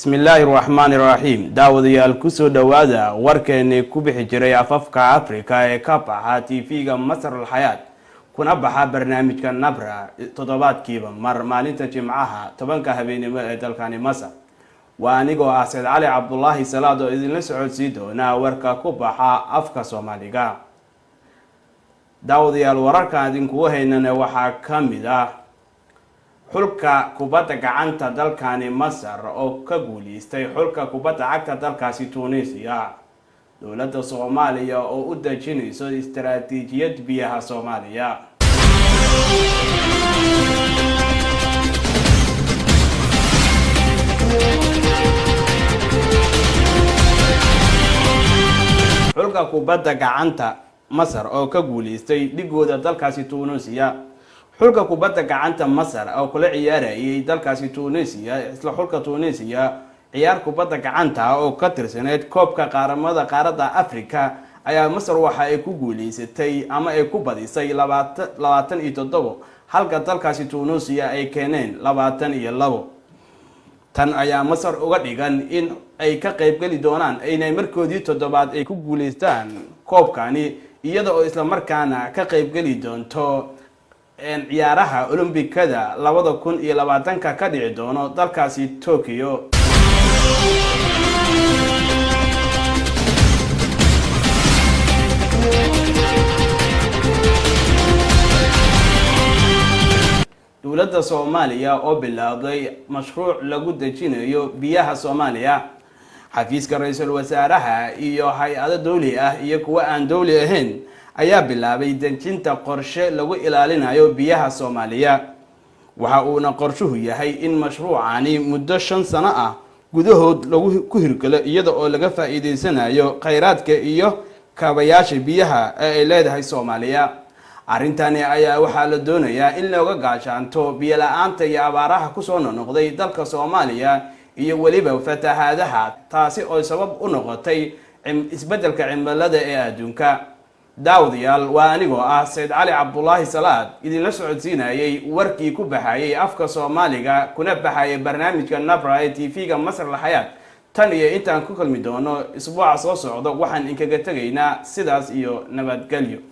بسم الله الرحمن الرحيم داوديال كسو دوادا warkeeni ku bixi jiray afafka Afrika ee ka baxa TV-ga Masar al-Hayat kuna baxa barnaamijka Nabra toddobaadkiiba mar maalinta Jimcaha 10ka habeenimo ee dalkani Masar waa anigoo ah Said Ali Abdullahi Salaad oo idin la socodsiin doona warka ku baxa afka Soomaaliga daawadayaal wararka idinku haynana waxa kamid ah xulka kubadda gacanta dalkani Masar oo ka guuleystay xulka kubadda cagta dalkaasi Tunisia dawladda Soomaaliya oo u dejinayso istiraatiijiyad biyaha Soomaaliya xulka kubadda gacanta Masar oo ka guuleystay dhigooda dalkaasi Tunisia xulka kubadda gacanta Masar oo kula ciyaarayay dalkaasi Tunisia isla xulka Tunisia ciyaar kubadda gacanta oo ka tirsaneed koobka qaaradda Afrika ayaa Masar waxa ay ku guuleysatay ama ay ku badisay 27 halka dalkaasi Tunisia ay keeneen 22 tan ayaa Masar uga dhigan in ay ka qayb gali doonaan inay markoodii toddobaad ay ku guuleystaan koobkani iyada oo isla markaana ka qayb gali doonto ciyaaraha Olombikada 2020 ka dhici doono dalkaasi Tokyo dawladda Soomaaliya oo bilowday mashruuc lagu dejinayo biyaha Soomaaliya xafiiska ra'iisul wasaaraha iyo hay'ado dawli ah iyo kuwa aan dawli ahayn ayaa bilaabay dejinta qorshe lagu ilaalinayo biyaha Soomaaliya waxa uu qorshuhu yahay in mashruucani muddo 5 sano ah gudahood lagu ku hirgalo iyada oo laga faa'iideysanayo kheyraadka iyo kaabayaasha biyaha ee ay leedahay Soomaaliya arintani ayaa waxa la doonayaa in looga gaashaanto biyo la'aanta iyo abaaraha ku soo noqday dalka Soomaaliya iyo waliba fatahaadaha taasi oo sabab u noqotay isbeddelka cimilada ee adduunka daawadayaal waa anigoo ah Said Ali Abdullahi Salaad idin la socodsiinayay warkii ku baxayay afka Soomaaliga kuna baxayay barnaamijka Nabra ee TV-ga Masar al-Hayat tan iyo intaan ku kulmi doono isbuuca soo socdo waxaan inkaga tagaynaa sidaas iyo nabadgelyo